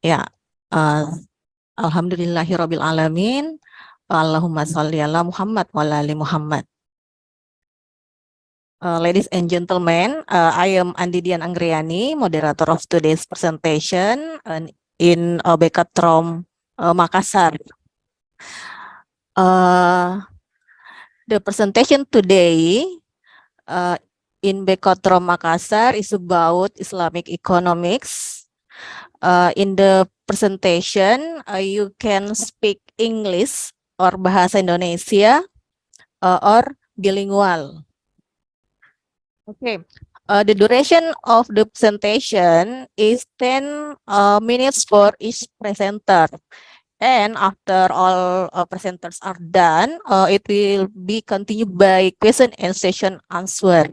Ya, uh, alhamdulillahirabbil alamin. Allahumma sholli ala Muhammad wa ala ali Muhammad. Ladies and gentlemen, I am Andidian Anggriani, moderator of today's presentation in Bekatrom, Makassar. The presentation today in Bekatrom, Makassar is about Islamic economics. In the presentation, you can speak English or bahasa Indonesia or bilingual. Okay. The duration of the presentation is 10 minutes for each presenter. And after all presenters are done, it will be continued by question and session answer.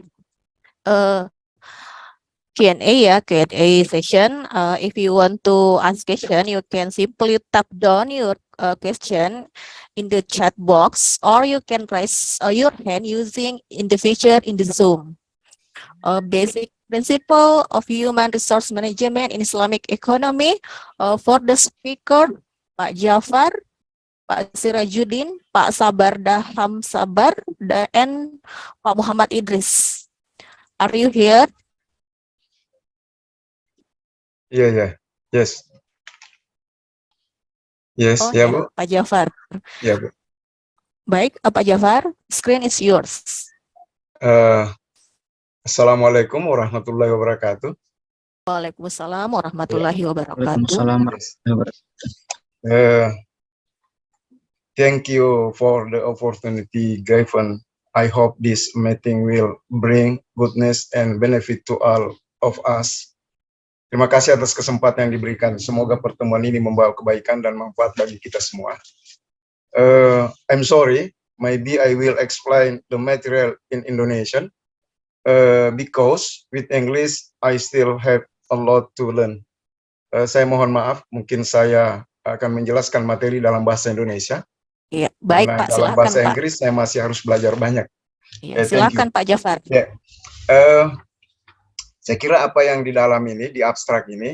Q&A ya, Q&A session. If you want to ask question, you can simply tap down your question in the chat box, or you can raise your hand using in the feature in the Zoom. Basic principle of human resource management in Islamic economy for the speaker, Pak Jafar, Pak Sirajuddin, Pak Sabar Daham Sabar, and Pak Muhammad Idris. Are you here? Yeah. Yes. Yes, Oh ya, ya, Bu. Pak Jafar. Ya, Bu. Baik, Pak Jafar, screen is yours. Assalamualaikum warahmatullahi wabarakatuh. Waalaikumsalam warahmatullahi wabarakatuh. Waalaikumsalam warahmatullahi wabarakatuh. Thank you for the opportunity given. I hope this meeting will bring goodness and benefit to all of us. Terima kasih atas kesempatan yang diberikan. Semoga pertemuan ini membawa kebaikan dan manfaat bagi kita semua. I'm sorry, maybe I will explain the material in Indonesian because with English I still have a lot to learn. Saya mohon maaf, mungkin saya akan menjelaskan materi dalam bahasa Indonesia. Iya, baik Pak, dalam silakan bahasa Pak. Inggris saya masih harus belajar banyak. Ya, silakan Pak Jafar. Yeah. Saya kira apa yang di dalam ini, di abstrak ini,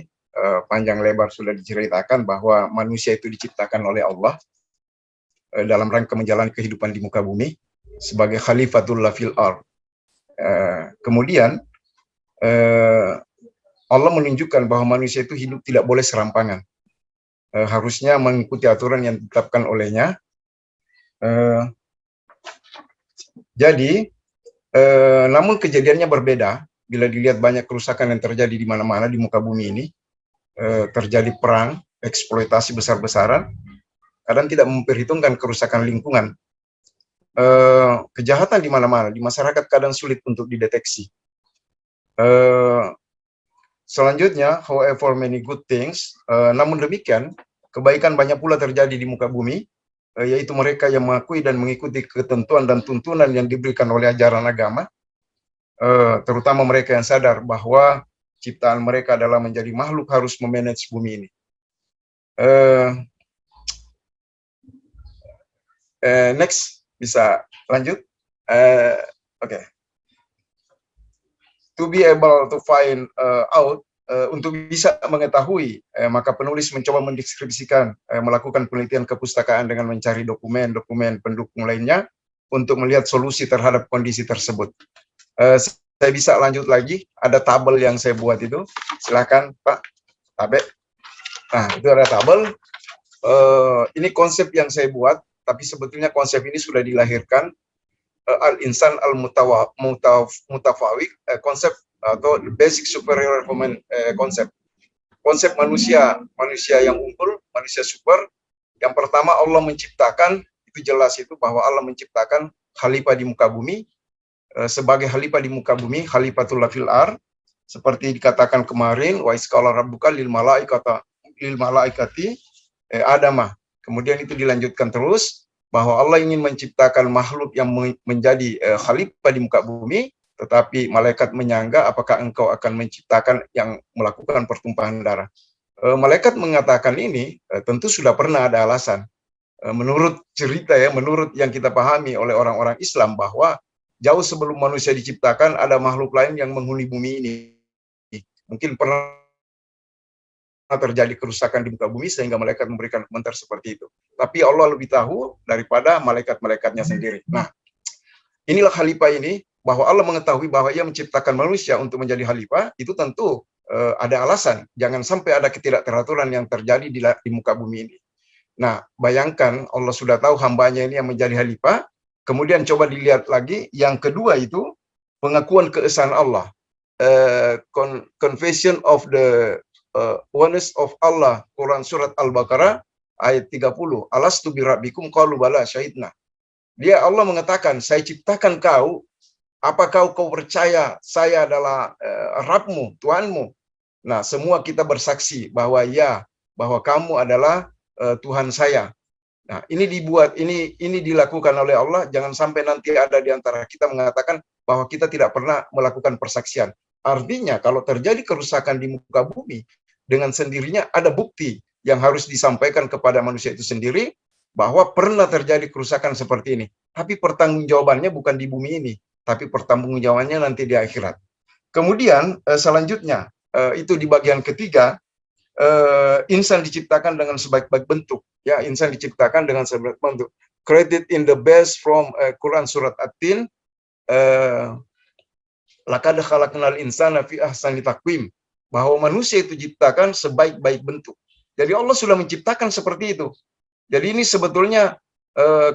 panjang lebar sudah diceritakan bahwa manusia itu diciptakan oleh Allah dalam rangka menjalani kehidupan di muka bumi sebagai khalifatullah fil ardh. Kemudian Allah menunjukkan bahwa manusia itu hidup tidak boleh serampangan. Harusnya mengikuti aturan yang ditetapkan olehnya. Namun kejadiannya berbeda bila dilihat banyak kerusakan yang terjadi di mana-mana di muka bumi ini. Terjadi perang, eksploitasi besar-besaran, kadang tidak memperhitungkan kerusakan lingkungan. Kejahatan di mana-mana, di masyarakat kadang sulit untuk dideteksi. Selanjutnya, however many good things, namun demikian, kebaikan banyak pula terjadi di muka bumi, yaitu mereka yang mengakui dan mengikuti ketentuan dan tuntunan yang diberikan oleh ajaran agama, terutama mereka yang sadar bahwa ciptaan mereka adalah menjadi makhluk harus memanage bumi ini. Next, bisa lanjut? Okay. To be able to find out, untuk bisa mengetahui, maka penulis mencoba mendeskripsikan, melakukan penelitian kepustakaan dengan mencari dokumen-dokumen pendukung lainnya untuk melihat solusi terhadap kondisi tersebut. Saya bisa lanjut lagi, ada tabel yang saya buat itu, silakan Pak Tabe. Nah, itu ada tabel. Ini konsep yang saya buat, tapi sebetulnya konsep ini sudah dilahirkan al-insan al-mutafawik, konsep atau basic superior human konsep. Konsep manusia yang unggul, manusia super. Yang pertama Allah menciptakan, itu jelas itu bahwa Allah menciptakan khalifah di muka bumi. Sebagai khalifah di muka bumi, khalifatullah fil ardh, seperti dikatakan kemarin, wa isqala rabbuka lil malaikati adamah. Kemudian itu dilanjutkan terus bahwa Allah ingin menciptakan makhluk yang menjadi khalifah di muka bumi, tetapi malaikat menyangka apakah engkau akan menciptakan yang melakukan pertumpahan darah. Malaikat mengatakan ini tentu sudah pernah ada alasan. Menurut cerita ya, menurut yang kita pahami oleh orang-orang Islam bahwa jauh sebelum manusia diciptakan ada makhluk lain yang menghuni bumi ini. Mungkin pernah terjadi kerusakan di muka bumi sehingga malaikat memberikan komentar seperti itu. Tapi Allah lebih tahu daripada malaikat-malaikatnya sendiri. Nah, inilah khalifah ini, bahwa Allah mengetahui bahwa ia menciptakan manusia untuk menjadi khalifah, itu tentu ada alasan. Jangan sampai ada ketidakteraturan yang terjadi di muka bumi ini. Nah, bayangkan Allah sudah tahu hambanya ini yang menjadi khalifah, kemudian coba dilihat lagi, yang kedua itu pengakuan keesaan Allah. Confession of the oneness of Allah, Quran surat Al-Baqarah ayat 30. Alastu birabbikum qalu bala syahidna. Dia Allah mengatakan, saya ciptakan kau, apakah kau percaya saya adalah Rabbmu, Tuhanmu? Nah, semua kita bersaksi bahwa ya, bahwa kamu adalah Tuhan saya. Nah, ini dilakukan oleh Allah. Jangan sampai nanti ada di antara kita mengatakan bahwa kita tidak pernah melakukan persaksian. Artinya, kalau terjadi kerusakan di muka bumi, dengan sendirinya ada bukti yang harus disampaikan kepada manusia itu sendiri, bahwa pernah terjadi kerusakan seperti ini. Tapi pertanggungjawabannya bukan di bumi ini, tapi pertanggungjawabannya nanti di akhirat. Kemudian, selanjutnya, itu di bagian ketiga, insan diciptakan dengan sebaik-baik bentuk. Ya, insan diciptakan dengan sebaik bentuk. Created in the best from Quran surat At-Tin. Laqad khalaqnal insana fi ahsani taqwim. Bahwa manusia itu diciptakan sebaik-baik bentuk. Jadi Allah sudah menciptakan seperti itu. Jadi ini sebetulnya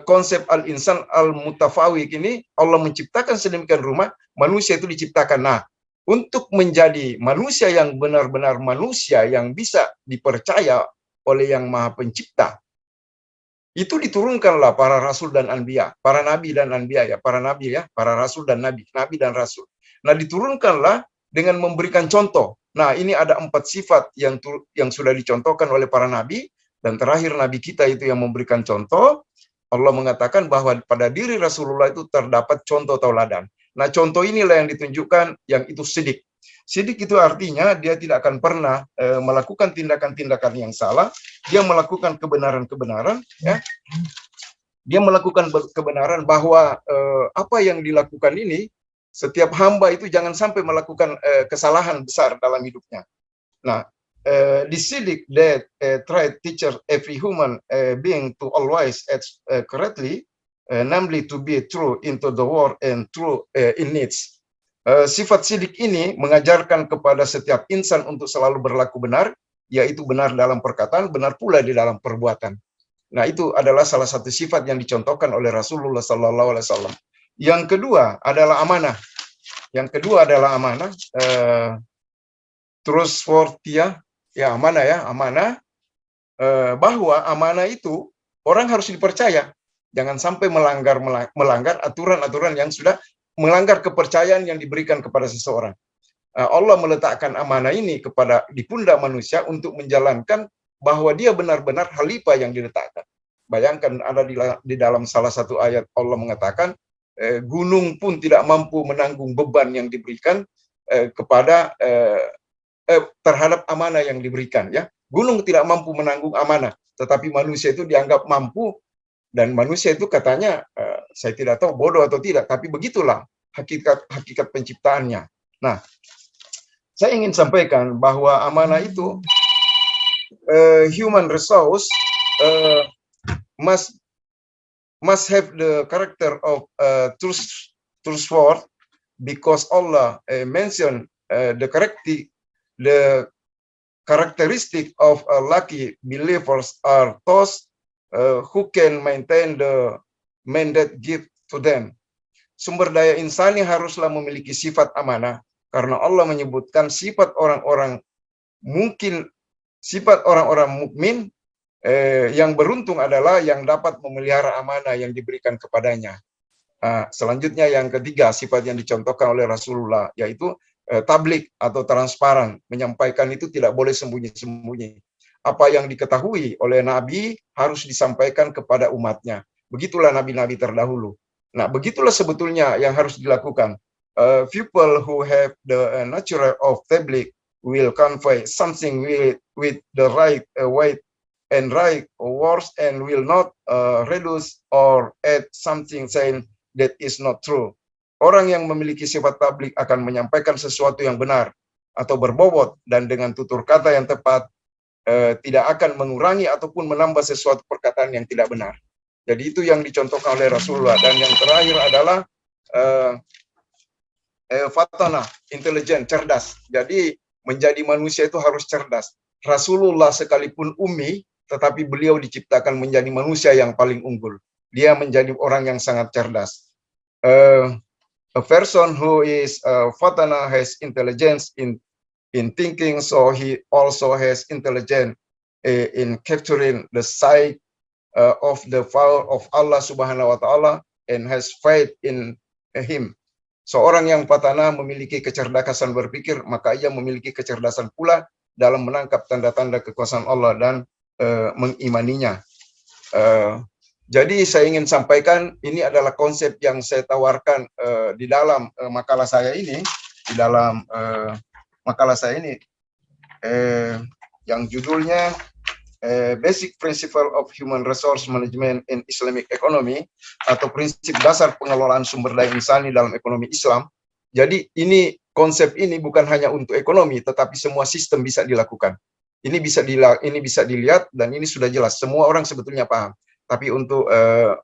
konsep al-insan al-mutafawik ini, Allah menciptakan sedemikian rupa, manusia itu diciptakan. Nah, untuk menjadi manusia yang benar-benar manusia yang bisa dipercaya oleh Yang Maha Pencipta, itu diturunkanlah para rasul dan anbiya, para nabi dan anbiya ya, para nabi ya, para rasul dan nabi dan rasul. Nah, diturunkanlah dengan memberikan contoh. Nah, ini ada 4 sifat yang sudah dicontohkan oleh para nabi, dan terakhir nabi kita itu yang memberikan contoh. Allah mengatakan bahwa pada diri Rasulullah itu terdapat contoh tauladan. Nah, contoh inilah yang ditunjukkan, yang itu sidik. Sidik itu artinya dia tidak akan pernah melakukan tindakan-tindakan yang salah. Dia melakukan kebenaran-kebenaran, ya. Dia melakukan kebenaran, bahwa apa yang dilakukan ini, setiap hamba itu jangan sampai melakukan kesalahan besar dalam hidupnya. Nah, disidik that try teacher every human being to always act correctly, namely to be true into the world and true in needs. Sifat sidik ini mengajarkan kepada setiap insan untuk selalu berlaku benar, yaitu benar dalam perkataan, benar pula di dalam perbuatan. Nah, itu adalah salah satu sifat yang dicontohkan oleh Rasulullah SAW. Yang kedua adalah amanah. Trustworthy, ya, amanah, bahwa amanah itu orang harus dipercaya. Jangan sampai melanggar aturan-aturan yang sudah melanggar kepercayaan yang diberikan kepada seseorang. Allah meletakkan amanah ini di pundak manusia untuk menjalankan, bahwa dia benar-benar khalifah yang diletakkan. Bayangkan ada di dalam salah satu ayat Allah mengatakan, gunung pun tidak mampu menanggung beban yang diberikan terhadap amanah yang diberikan, ya. Gunung tidak mampu menanggung amanah, tetapi manusia itu dianggap mampu, dan manusia itu katanya, saya tidak tahu bodoh atau tidak, tapi begitulah hakikat penciptaannya. Nah, saya ingin sampaikan bahwa amanah itu human resource must have the character of trustworthy, because Allah mentioned the characteristic of lucky believers are those who can maintain the mandate given to them. Sumber daya insani haruslah memiliki sifat amanah, karena Allah menyebutkan sifat orang-orang mukmin yang beruntung adalah yang dapat memelihara amanah yang diberikan kepadanya. Selanjutnya yang ketiga, sifat yang dicontohkan oleh Rasulullah, yaitu tablik atau transparan. Menyampaikan itu tidak boleh sembunyi-sembunyi. Apa yang diketahui oleh Nabi harus disampaikan kepada umatnya. Begitulah Nabi-Nabi terdahulu. Nah, begitulah sebetulnya yang harus dilakukan. People who have the nature of tablik will convey something with the right weight and right words, and will not reduce or add something saying that is not true. Orang yang memiliki sifat tablik akan menyampaikan sesuatu yang benar atau berbobot dan dengan tutur kata yang tepat, tidak akan mengurangi ataupun menambah sesuatu perkataan yang tidak benar. Jadi itu yang dicontohkan oleh Rasulullah. Dan yang terakhir adalah fatana, intelijen, cerdas. Jadi menjadi manusia itu harus cerdas. Rasulullah sekalipun ummi, tetapi beliau diciptakan menjadi manusia yang paling unggul. Dia menjadi orang yang sangat cerdas. A person who is fatana has intelligence in thinking, so he also has intelligence in capturing the sight of the power of Allah Subhanahu wa Ta'ala and has faith in Him. Seorang yang fatana memiliki kecerdasan berpikir, maka ia memiliki kecerdasan pula dalam menangkap tanda-tanda kekuasaan Allah dan mengimaninya. Jadi saya ingin sampaikan, ini adalah konsep yang saya tawarkan di dalam makalah saya ini, yang judulnya Basic Principle of Human Resource Management in Islamic Economy, atau prinsip dasar pengelolaan sumber daya insani dalam ekonomi Islam. Jadi ini konsep ini bukan hanya untuk ekonomi, tetapi semua sistem bisa dilakukan. Ini bisa dilihat dan ini sudah jelas, semua orang sebetulnya paham. Tapi untuk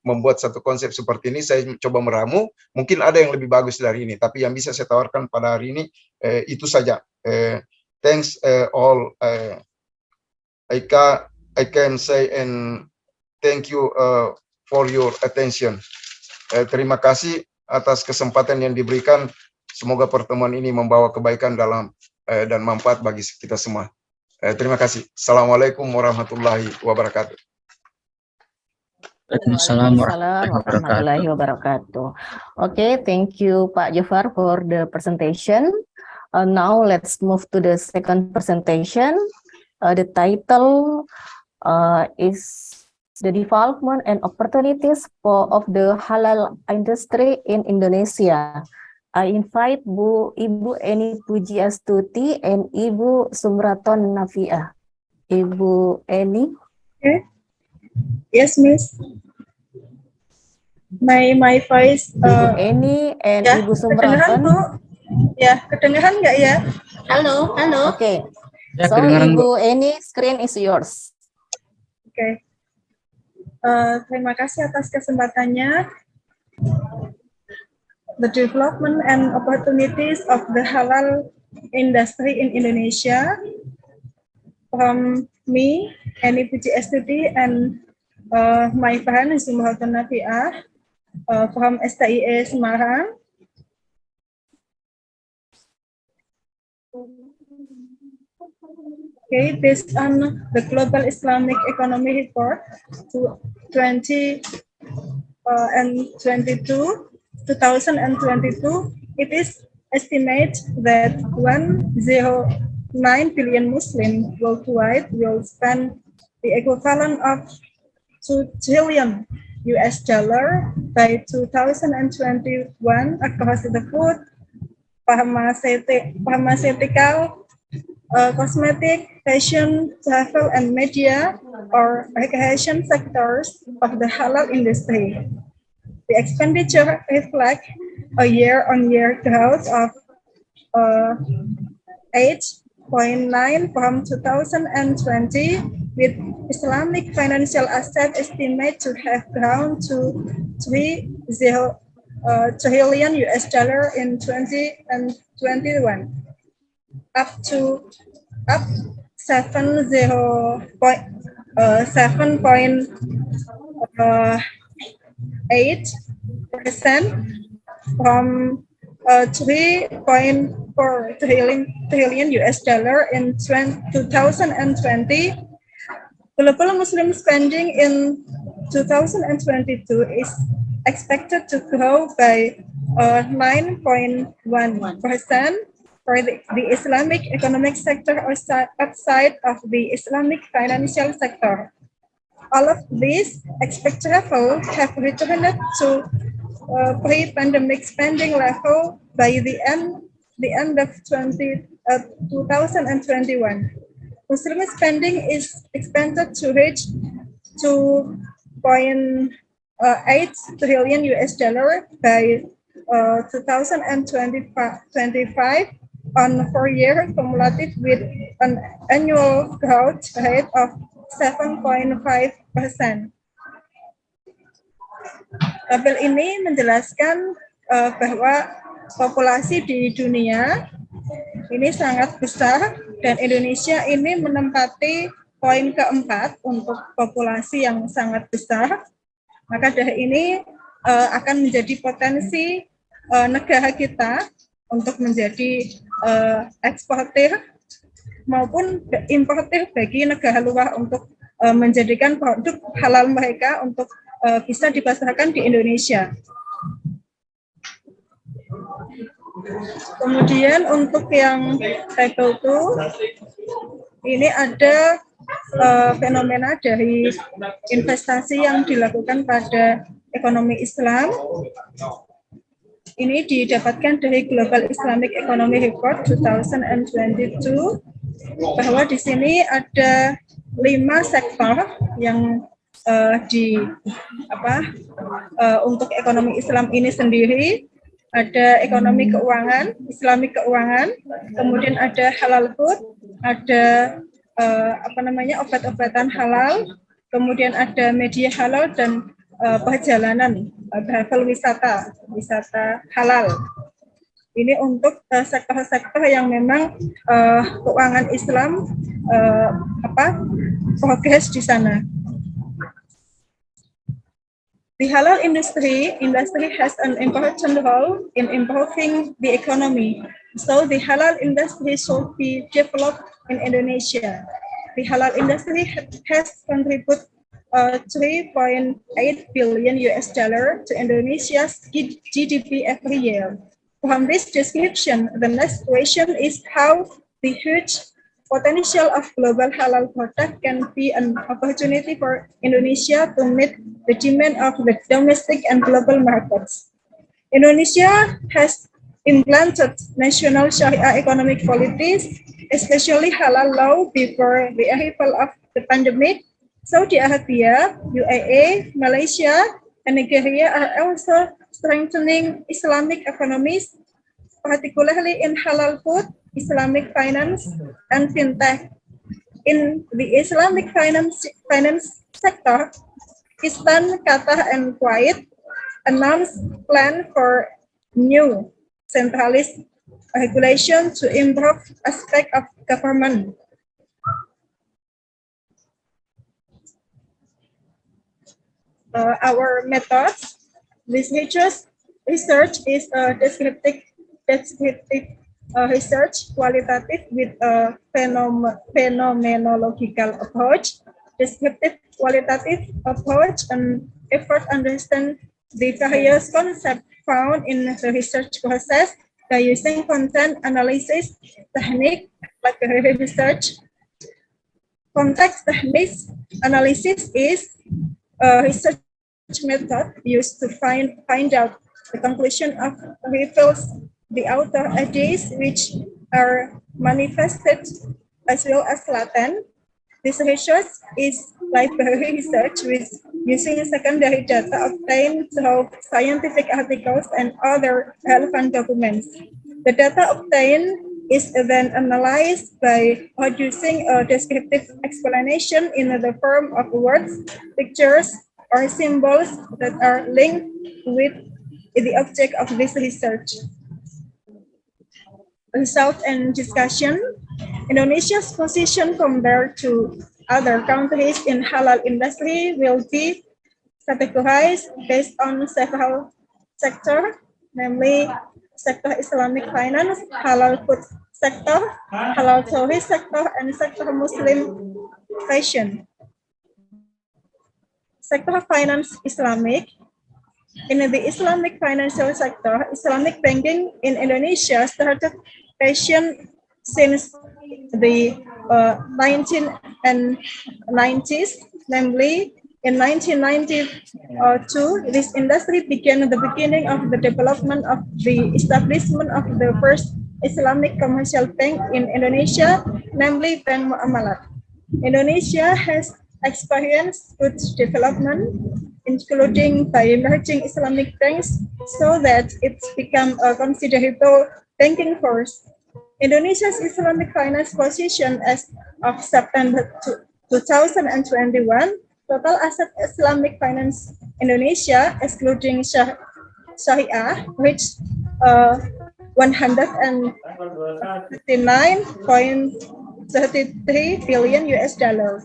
membuat satu konsep seperti ini, saya coba meramu. Mungkin ada yang lebih bagus dari ini, tapi yang bisa saya tawarkan pada hari ini itu saja. Thanks all. I can say and thank you for your attention. Terima kasih atas kesempatan yang diberikan. Semoga pertemuan ini membawa kebaikan dan manfaat bagi kita semua. Terima kasih. Assalamualaikum warahmatullahi wabarakatuh. Waalaikumsalam warahmatullahi wabarakatuh. Okay, thank you Pak Jafar for the presentation. Now let's move to the second presentation. The title is the development and opportunities of the halal industry in Indonesia. I invite Ibu Eni Pujiastuti and Ibu Sumraton Nafiah. Ibu Eni. Okay. Yes, Miss. My voice. Ibu Eni and ya, Ibu Sumraton. Ya, kedengaran nggak ya? Halo. Oke. Okay. Ya, So Ibu Eni, screen is yours. Oke. Okay. Terima kasih atas kesempatannya. The development and opportunities of the halal industry in Indonesia. From me, Eni Pujiastuti, and my friend Sumraton Nafiah from STIE Semarang. Okay, based on the Global Islamic Economy Report 2022, it is estimated that 109 billion Muslims worldwide will spend the equivalent of $2 trillion by 2021 across the food, pharmaceutical, cosmetic, fashion, travel, and media or recreation sectors of the halal industry. The expenditure reflects a year-on-year growth of 8.9% from 2020, with Islamic financial assets estimated to have grown to $3 trillion in 2021. Up 7.8% from $3.4 trillion in 2020. Global Muslim spending in 2022 is expected to grow by 9.1%. for the Islamic economic sector outside of the Islamic financial sector. All of these expected level have returned to pre-pandemic spending level by the end of 2021. Muslim spending is expected to reach $2.8 trillion by 2025. on 4-year cumulative with an annual growth rate of 7.5%. Tabel ini menjelaskan bahwa populasi di dunia ini sangat besar dan Indonesia ini menempati poin keempat untuk populasi yang sangat besar. Maka dari ini akan menjadi potensi negara kita untuk menjadi eksportir maupun importir bagi negara luar untuk menjadikan produk halal mereka untuk bisa dipasarkan di Indonesia. Kemudian untuk yang table 2, ini ada fenomena dari investasi yang dilakukan pada ekonomi Islam. Ini didapatkan dari Global Islamic Economy Report 2022, bahwa di sini ada 5 sektor yang untuk ekonomi Islam ini sendiri. Ada ekonomi keuangan, Islamic keuangan, kemudian ada halal food, ada obat-obatan halal, kemudian ada media halal dan perjalanan travel wisata halal. Ini untuk sektor-sektor yang memang keuangan Islam progres di sana. The halal industry has an important role in improving the economy. So the halal industry should be developed in Indonesia. The halal industry has contributed 3.8 billion US dollar to Indonesia's GDP every year. From this description, the next question is how the huge potential of global halal product can be an opportunity for Indonesia to meet the demand of the domestic and global markets. Indonesia has implemented national Sharia economic policies, especially halal law, before the arrival of the pandemic. Saudi Arabia, UAE, Malaysia, and Nigeria are also strengthening Islamic economies, particularly in halal food, Islamic finance, and fintech. In the Islamic finance sector, Pakistan, Qatar, and Kuwait announced plan for new centralized regulation to improve aspect of government. Our methods, this research is a descriptive research, qualitative with a phenomenological approach, descriptive qualitative approach, and effort understand the various concepts found in the research process by using content analysis technique like research. Context techniques analysis is a research method used to find out the conclusion of reveals the author ideas which are manifested as well as latent. This research is library research with using secondary data obtained through scientific articles and other relevant documents. The data obtained is then analyzed by producing a descriptive explanation in the form of words, pictures, or symbols that are linked with the object of this research. Result and discussion. Indonesia's position compared to other countries in halal industry will be categorized based on several sectors, namely sector Islamic finance, halal food sector, halal tourist sector, and sector Muslim fashion. Sector finance Islamic. In the Islamic financial sector, Islamic banking in Indonesia started fashion since the 1990s, namely in 1992, this industry began at the beginning of the development of the establishment of the first Islamic commercial bank in Indonesia, namely Bank Muamalat. Indonesia has experienced good development, including by merging Islamic banks so that it's become a considerable banking force. Indonesia's Islamic finance position as of September 2021, total asset Islamic finance Indonesia, excluding Syariah, reached 159.33 billion US dollars.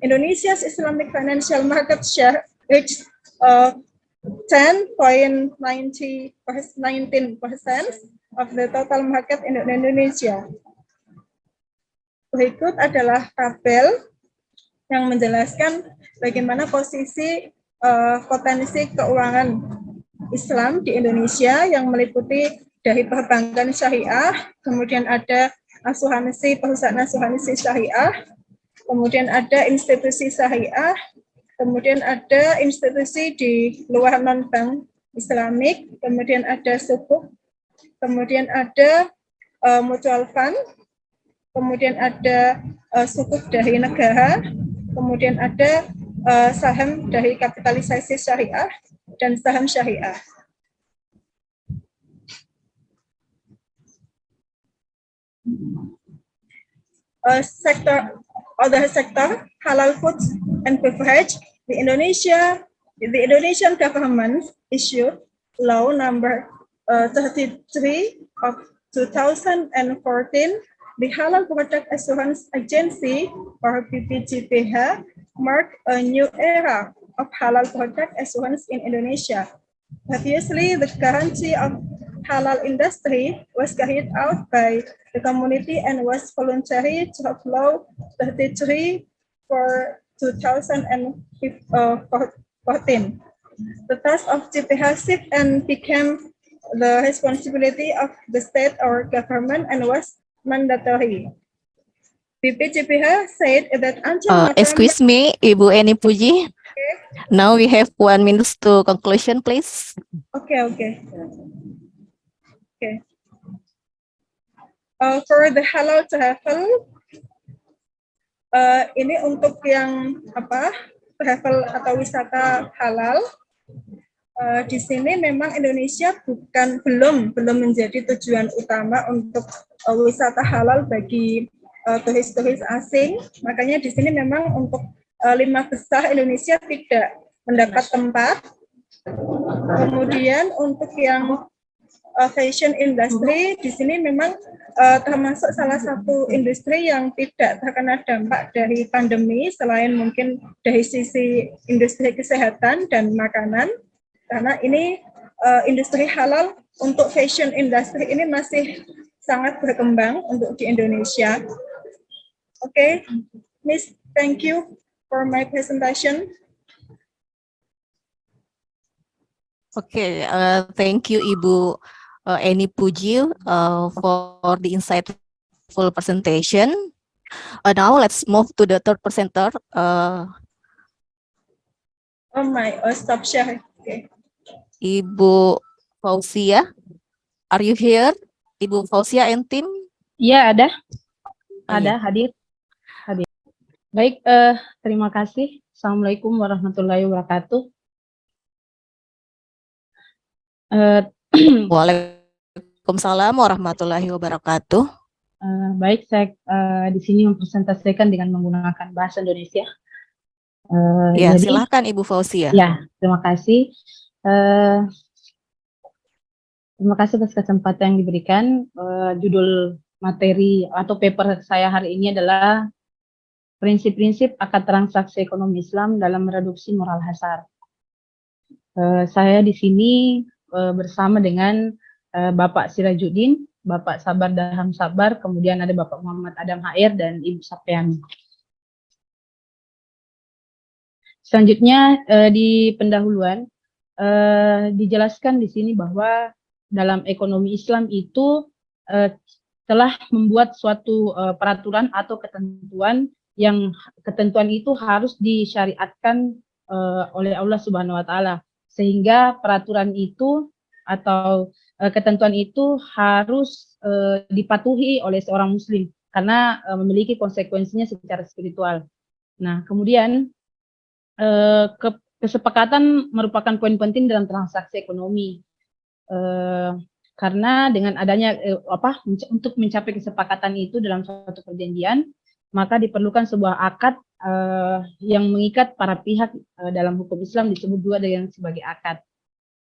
Indonesia's Islamic financial market share reached 10.19% of the total market in Indonesia. Berikut adalah tabel yang menjelaskan bagaimana posisi potensi keuangan Islam di Indonesia yang meliputi dari perbankan syariah, kemudian ada perusahaan asuransi syariah, kemudian ada institusi syariah, kemudian ada institusi di luar non-bank Islamik, kemudian ada sukuk, kemudian ada mutual fund, kemudian ada sukuk dari negara, kemudian ada saham dari kapitalisasi syariah, dan saham syariah. Other sector, halal foods and beverage. The Indonesian government issued law number 33 of 2014, the Halal Product Assurance Agency, or BPJPH, marked a new era of halal product assurance in Indonesia. Previously, the guarantee of halal industry was carried out by the community and was voluntary to Law 33 for 2014. The task of JPH shifted and became the responsibility of the state or government and was mandatory. BPJPH said that until Excuse me, Ibu Eni Puji. Now we have 1 minute to conclusion, please. Okay. For the halal travel, ini untuk yang travel atau wisata halal. Di sini memang Indonesia belum menjadi tujuan utama untuk wisata halal bagi turis-turis asing. Makanya di sini memang untuk 5 besar Indonesia tidak mendapat tempat. Kemudian untuk yang fashion industry di sini memang termasuk salah satu industri yang tidak terkena dampak dari pandemi selain mungkin dari sisi industri kesehatan dan makanan, karena ini industri halal untuk fashion industry ini masih sangat berkembang untuk di Indonesia. Okay, Miss, thank you for my presentation. Okay, thank you, Ibu Eni Puji, for the insightful presentation. Now let's move to the third presenter. Stop share. Okay. Ibu Fauzia, are you here? Ibu Fauzia and team? Iya, ada. Oh, Ada, iya. hadir. Baik, terima kasih. Assalamualaikum warahmatullahi wabarakatuh. Waalaikumsalam warahmatullahi wabarakatuh. Baik, saya di sini mempresentasikan dengan menggunakan bahasa Indonesia. Ya, Jadi, silakan Ibu Fauzia. ya, terima kasih. Terima kasih atas kesempatan yang diberikan. Judul materi atau paper saya hari ini adalah prinsip-prinsip akad transaksi ekonomi Islam dalam mereduksi moral hasar. Saya di sini bersama dengan Bapak Sirajuddin, Bapak Sabar Daham Sabar, kemudian ada Bapak Muhammad Adam HR, dan Ibu Sapiani. Selanjutnya di pendahuluan dijelaskan di sini bahwa dalam ekonomi Islam itu telah membuat suatu peraturan atau ketentuan yang ketentuan itu harus disyariatkan oleh Allah Subhanahu wa taala, sehingga peraturan itu atau ketentuan itu harus dipatuhi oleh seorang muslim karena memiliki konsekuensinya secara spiritual. Nah, kemudian kesepakatan merupakan poin penting dalam transaksi ekonomi. Karena dengan adanya untuk mencapai kesepakatan itu dalam suatu perjanjian, maka diperlukan sebuah akad yang mengikat para pihak dalam hukum Islam disebut juga dengan sebagai akad.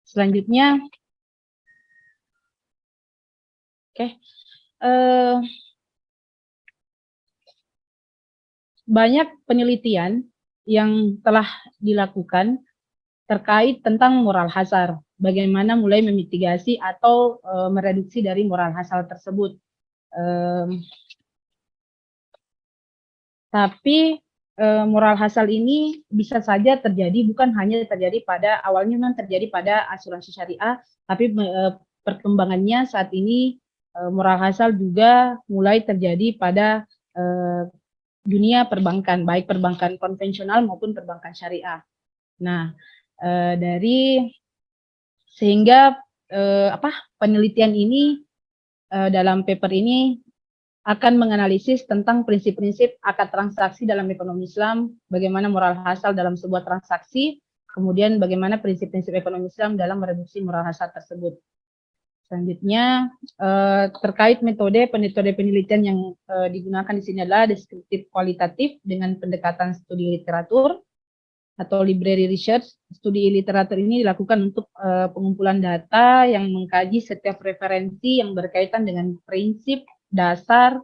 Selanjutnya, banyak penelitian yang telah dilakukan terkait tentang moral hazard, bagaimana mulai memitigasi atau mereduksi dari moral hazard tersebut. Tapi moral hazard ini bisa saja terjadi, bukan hanya terjadi pada awalnya memang terjadi pada asuransi syariah, tapi perkembangannya saat ini moral hazard juga mulai terjadi pada dunia perbankan, baik perbankan konvensional maupun perbankan syariah. Nah, sehingga penelitian ini dalam paper ini akan menganalisis tentang prinsip-prinsip akad transaksi dalam ekonomi Islam, bagaimana moral hazard dalam sebuah transaksi, kemudian bagaimana prinsip-prinsip ekonomi Islam dalam mereduksi moral hazard tersebut. Selanjutnya, terkait metode penelitian yang digunakan di sini adalah deskriptif kualitatif dengan pendekatan studi literatur atau library research. Studi literatur ini dilakukan untuk pengumpulan data yang mengkaji setiap referensi yang berkaitan dengan prinsip dasar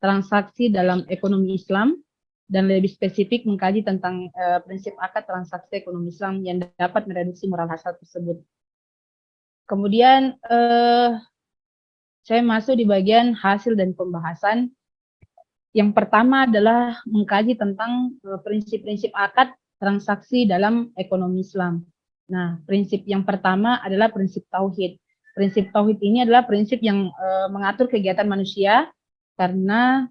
transaksi dalam ekonomi Islam, dan lebih spesifik mengkaji tentang prinsip akad transaksi ekonomi Islam yang dapat mereduksi moral hazard tersebut. Kemudian saya masuk di bagian hasil dan pembahasan. Yang pertama adalah mengkaji tentang prinsip-prinsip akad transaksi dalam ekonomi Islam. Nah, prinsip yang pertama adalah prinsip tauhid. Prinsip tauhid ini adalah prinsip yang mengatur kegiatan manusia, karena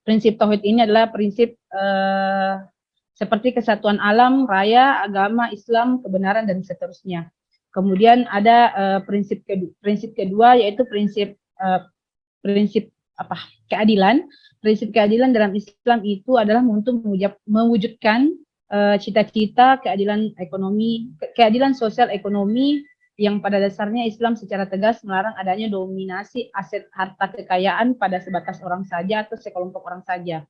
prinsip tauhid ini adalah prinsip seperti kesatuan alam, raya, agama, Islam, kebenaran, dan seterusnya. Kemudian ada prinsip kedua yaitu prinsip keadilan. Prinsip keadilan dalam Islam itu adalah untuk mewujudkan cita-cita keadilan sosial ekonomi yang pada dasarnya Islam secara tegas melarang adanya dominasi aset harta kekayaan pada sebatas orang saja atau sekelompok orang saja.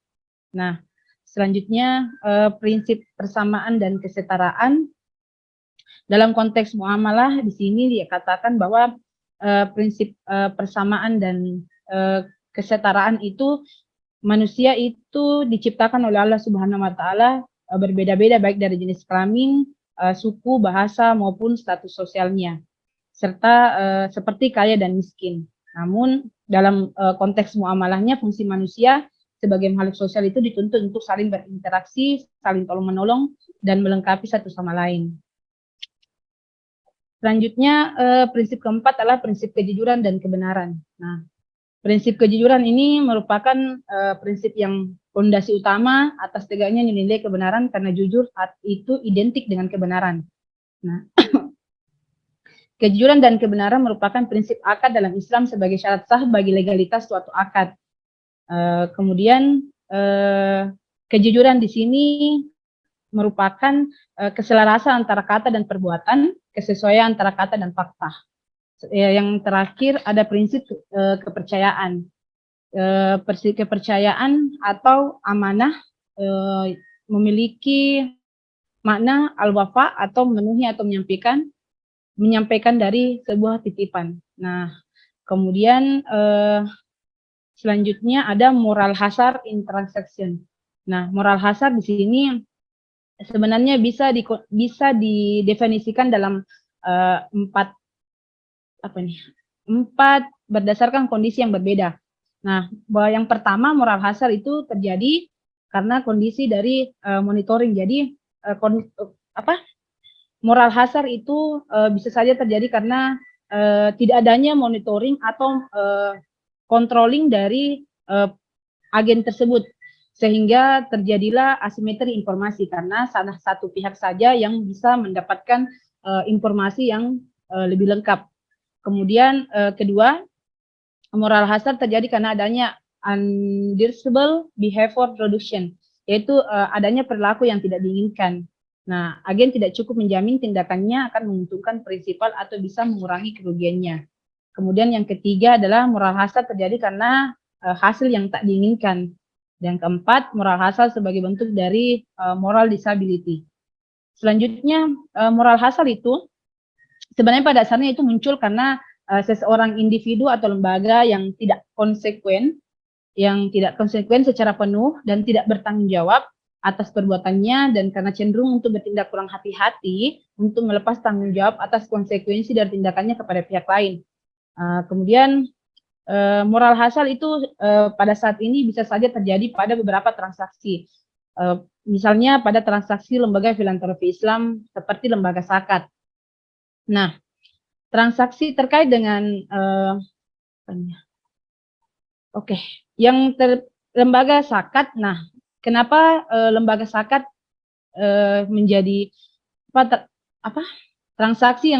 Nah, selanjutnya prinsip persamaan dan kesetaraan. Dalam konteks muamalah di sini dikatakan bahwa prinsip persamaan dan kesetaraan itu, manusia itu diciptakan oleh Allah Subhanahu wa taala berbeda-beda, baik dari jenis kelamin, suku, bahasa maupun status sosialnya, serta seperti kaya dan miskin. Namun dalam konteks muamalahnya, fungsi manusia sebagai makhluk sosial itu dituntut untuk saling berinteraksi, saling tolong-menolong, dan melengkapi satu sama lain. Selanjutnya, prinsip keempat adalah prinsip kejujuran dan kebenaran. Nah, prinsip kejujuran ini merupakan prinsip yang fondasi utama atas tegaknya nilai kebenaran, karena jujur itu identik dengan kebenaran. Nah, kejujuran dan kebenaran merupakan prinsip akad dalam Islam sebagai syarat sah bagi legalitas suatu akad. Kemudian kejujuran di sini merupakan keselarasan antara kata dan perbuatan, kesesuaian antara kata dan fakta. Yang terakhir ada prinsip kepercayaan. Kepercayaan atau amanah memiliki makna al-wafa atau memenuhi atau menyampaikan dari sebuah titipan. Nah, kemudian selanjutnya ada moral hazard in transaction. Nah, moral hazard di sini sebenarnya bisa didefinisikan dalam empat berdasarkan kondisi yang berbeda. Nah, yang pertama, moral hazard itu terjadi karena kondisi dari monitoring. Jadi moral hazard itu bisa saja terjadi karena tidak adanya monitoring atau controlling dari agen tersebut, sehingga terjadilah asimetri informasi karena salah satu pihak saja yang bisa mendapatkan informasi yang lebih lengkap. Kemudian kedua, moral hazard terjadi karena adanya undesirable behavior production, yaitu adanya perilaku yang tidak diinginkan. Nah, agen tidak cukup menjamin tindakannya akan menguntungkan prinsipal atau bisa mengurangi kerugiannya. Kemudian yang ketiga adalah moral hazard terjadi karena hasil yang tak diinginkan. Yang keempat, moral hazard sebagai bentuk dari moral disability. Selanjutnya, moral hazard itu sebenarnya pada dasarnya itu muncul karena seseorang individu atau lembaga yang tidak konsekuen secara penuh dan tidak bertanggung jawab atas perbuatannya, dan karena cenderung untuk bertindak kurang hati-hati untuk melepas tanggung jawab atas konsekuensi dari tindakannya kepada pihak lain. Kemudian moral hazard itu pada saat ini bisa saja terjadi pada beberapa transaksi. Misalnya pada transaksi lembaga filantropi Islam seperti lembaga zakat. Nah, transaksi terkait dengan lembaga zakat. Nah, kenapa lembaga zakat menjadi transaksi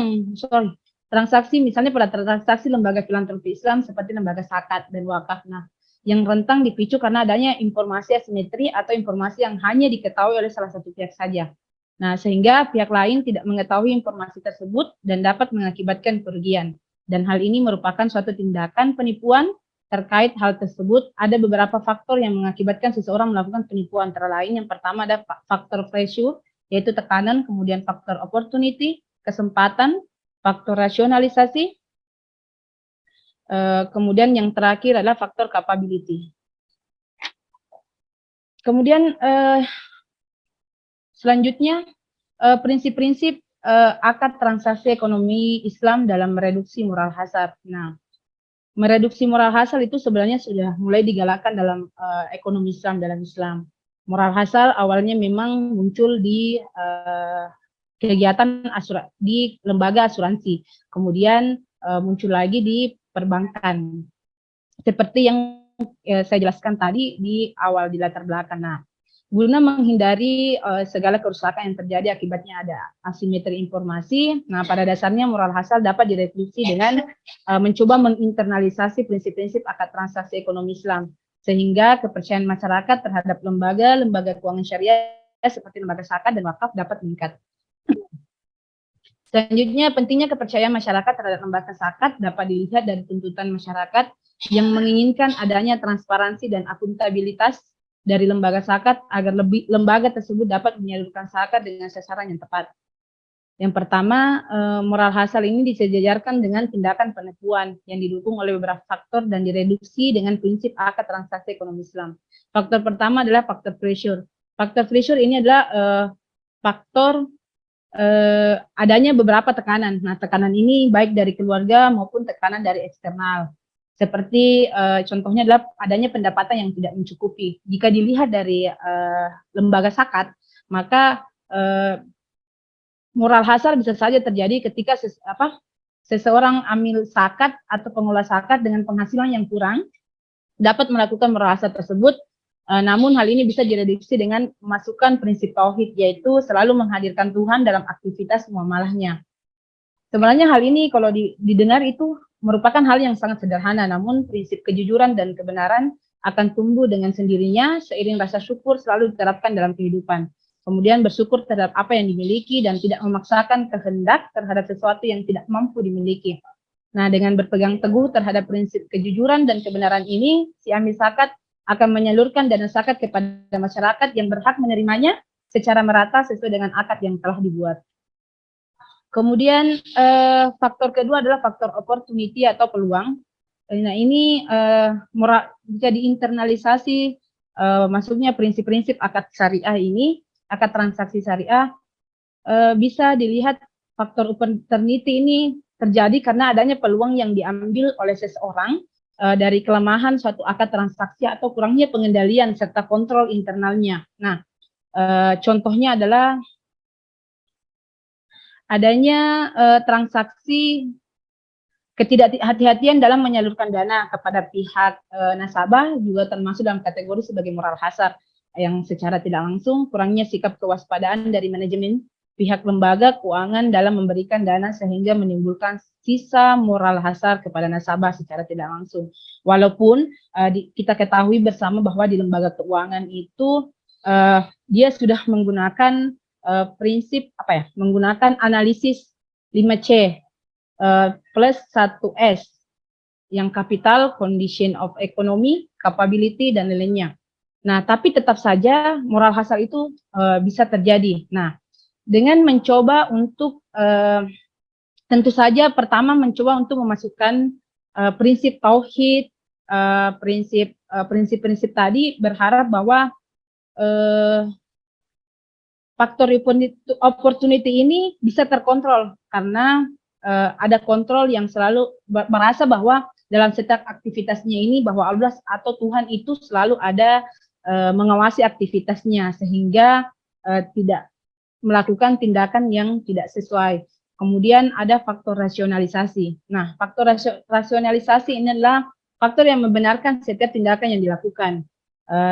misalnya pada transaksi lembaga filantropi Islam seperti lembaga zakat dan wakaf. Nah, yang rentan dipicu karena adanya informasi asimetri atau informasi yang hanya diketahui oleh salah satu pihak saja. Nah, sehingga pihak lain tidak mengetahui informasi tersebut dan dapat mengakibatkan kerugian. Dan hal ini merupakan suatu tindakan penipuan. Terkait hal tersebut, ada beberapa faktor yang mengakibatkan seseorang melakukan penipuan. Antara lain, yang pertama ada faktor pressure, yaitu tekanan, kemudian faktor opportunity, kesempatan, faktor rasionalisasi, kemudian yang terakhir adalah faktor capability. Kemudian selanjutnya, prinsip-prinsip akad transaksi ekonomi Islam dalam mereduksi moral hazard. Nah, mereduksi moral hazard itu sebenarnya sudah mulai digalakkan dalam ekonomi Islam dalam Islam. Moral hazard awalnya memang muncul di kegiatan di lembaga asuransi, kemudian muncul lagi di perbankan. Seperti yang saya jelaskan tadi di awal di latar belakang. Nah, guna menghindari segala kerusakan yang terjadi akibatnya ada asimetri informasi. Nah, pada dasarnya moral hazard dapat direduksi dengan mencoba menginternalisasi prinsip-prinsip akad transaksi ekonomi Islam, sehingga kepercayaan masyarakat terhadap lembaga keuangan syariah seperti lembaga zakat dan wakaf dapat meningkat. Selanjutnya, pentingnya kepercayaan masyarakat terhadap lembaga zakat dapat dilihat dari tuntutan masyarakat yang menginginkan adanya transparansi dan akuntabilitas dari lembaga zakat agar lembaga tersebut dapat menyalurkan zakat dengan sasaran yang tepat. Yang pertama, moral hazard ini disejajarkan dengan tindakan penipuan yang didukung oleh beberapa faktor dan direduksi dengan prinsip akad transaksi ekonomi Islam. Faktor pertama adalah faktor pressure. Faktor pressure ini adalah faktor adanya beberapa tekanan. Nah, tekanan ini baik dari keluarga maupun tekanan dari eksternal. Seperti contohnya adalah adanya pendapatan yang tidak mencukupi. Jika dilihat dari lembaga zakat, maka moral hazard bisa saja terjadi ketika seseorang amil zakat atau pengelola zakat dengan penghasilan yang kurang dapat melakukan moral hazard tersebut. Namun hal ini bisa direduksi dengan memasukkan prinsip tauhid, yaitu selalu menghadirkan Tuhan dalam aktivitas muamalahnya. Sebenarnya hal ini kalau didengar itu merupakan hal yang sangat sederhana, namun prinsip kejujuran dan kebenaran akan tumbuh dengan sendirinya seiring rasa syukur selalu diterapkan dalam kehidupan. Kemudian bersyukur terhadap apa yang dimiliki dan tidak memaksakan kehendak terhadap sesuatu yang tidak mampu dimiliki. Nah, dengan berpegang teguh terhadap prinsip kejujuran dan kebenaran ini, si amil zakat akan menyalurkan dana zakat kepada masyarakat yang berhak menerimanya secara merata sesuai dengan akad yang telah dibuat. Kemudian faktor kedua adalah faktor opportunity atau peluang. Nah, ini bisa diinternalisasi masuknya prinsip-prinsip akad syariah ini, akad transaksi syariah. Bisa dilihat faktor opportunity ini terjadi karena adanya peluang yang diambil oleh seseorang dari kelemahan suatu akad transaksi atau kurangnya pengendalian serta kontrol internalnya. Nah, contohnya adalah adanya transaksi ketidakhati-hatian dalam menyalurkan dana kepada pihak nasabah juga termasuk dalam kategori sebagai moral hazard yang secara tidak langsung kurangnya sikap kewaspadaan dari manajemen pihak lembaga keuangan dalam memberikan dana sehingga menimbulkan sisa moral hazard kepada nasabah secara tidak langsung. Walaupun kita ketahui bersama bahwa di lembaga keuangan itu dia sudah menggunakan prinsip menggunakan analisis 5C plus 1S yang kapital, condition of economy, capability, dan lain-lainnya. Nah, tapi tetap saja moral hazard itu bisa terjadi. Nah, dengan mencoba untuk tentu saja pertama mencoba untuk memasukkan prinsip tauhid, prinsip-prinsip tadi, berharap bahwa faktor opportunity ini bisa terkontrol karena ada kontrol yang selalu merasa bahwa dalam setiap aktivitasnya ini bahwa Allah atau Tuhan itu selalu ada mengawasi aktivitasnya sehingga tidak melakukan tindakan yang tidak sesuai. Kemudian ada faktor rasionalisasi. Nah, faktor rasionalisasi ini adalah faktor yang membenarkan setiap tindakan yang dilakukan.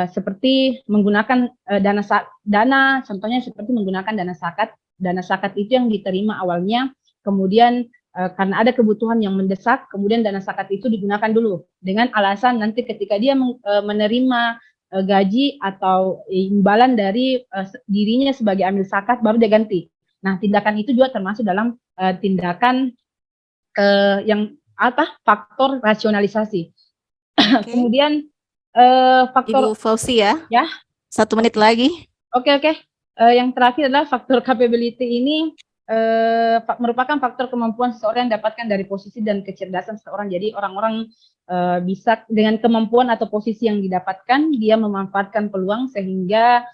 Seperti menggunakan dana, contohnya seperti menggunakan dana zakat. Dana zakat itu yang diterima awalnya, kemudian karena ada kebutuhan yang mendesak, kemudian dana zakat itu digunakan dulu dengan alasan nanti ketika dia menerima gaji atau imbalan dari dirinya sebagai amil zakat baru dia ganti. Nah, tindakan itu juga termasuk dalam tindakan yang faktor rasionalisasi. Okay. Kemudian faktor Ibu Fausia, ya 1 menit lagi. Oke. Yang terakhir adalah faktor capability ini merupakan faktor kemampuan seseorang yang dapatkan dari posisi dan kecerdasan seseorang. Jadi orang-orang bisa dengan kemampuan atau posisi yang didapatkan, dia memanfaatkan peluang sehingga